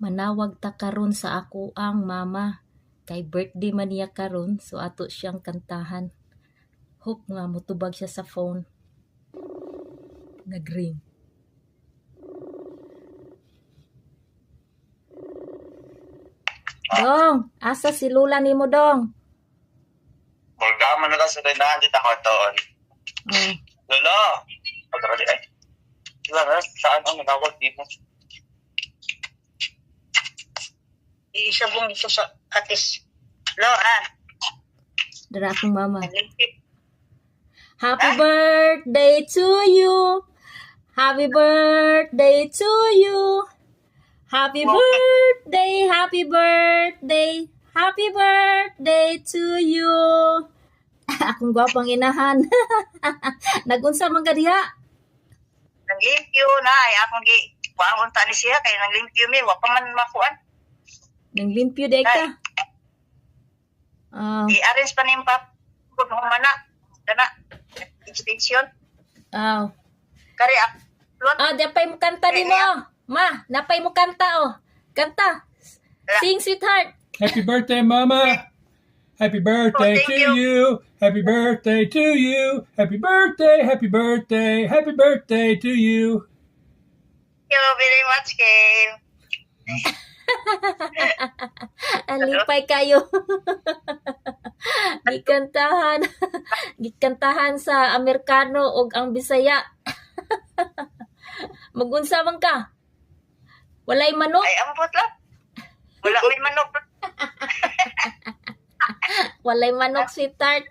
manawag ta karon sa ako ang mama. Kay birthday man niya karon, so ato siyang kantahan. Hope nga mutubag siya sa phone. Nagring. Dong, asa si Lula nimo dong? Pagkaman na ka sa tindahan dito ako toon. Oh. Lolo! Pagkakali ay. Sila na, saan ang manawag dito? Isabong dito sa katis. Dara akong mama. Nagligpit. Happy birthday to you. Happy birthday to you. Happy birthday, happy birthday. Happy birthday to you. Akong gwapang inahan. Nagunsa man ka diha? Naglimpyo na. Ay, akong kuhaan unta ni siya. Kaya naglimpyo mi. Wa pa man makuan. Nang limpyo day ka. I-arrange pa ni Pap. Kung humana. Dana. Extension. Kari upload. Napay mo kanta ni mo. Ma, napay mo kanta oh. Kanta. Sing, sweetheart. Happy birthday, Mama. Happy birthday thank to you. Happy birthday to you. Happy birthday, happy birthday, happy birthday to you. Thank you very much, Kim. Alipay kayo. Gikantahan. Gikantahan sa Amerikano og ang Bisaya. Magunsa man ka? Walay manok? Ay, ambot lang. Wala may manok. Walay manok, sweetheart.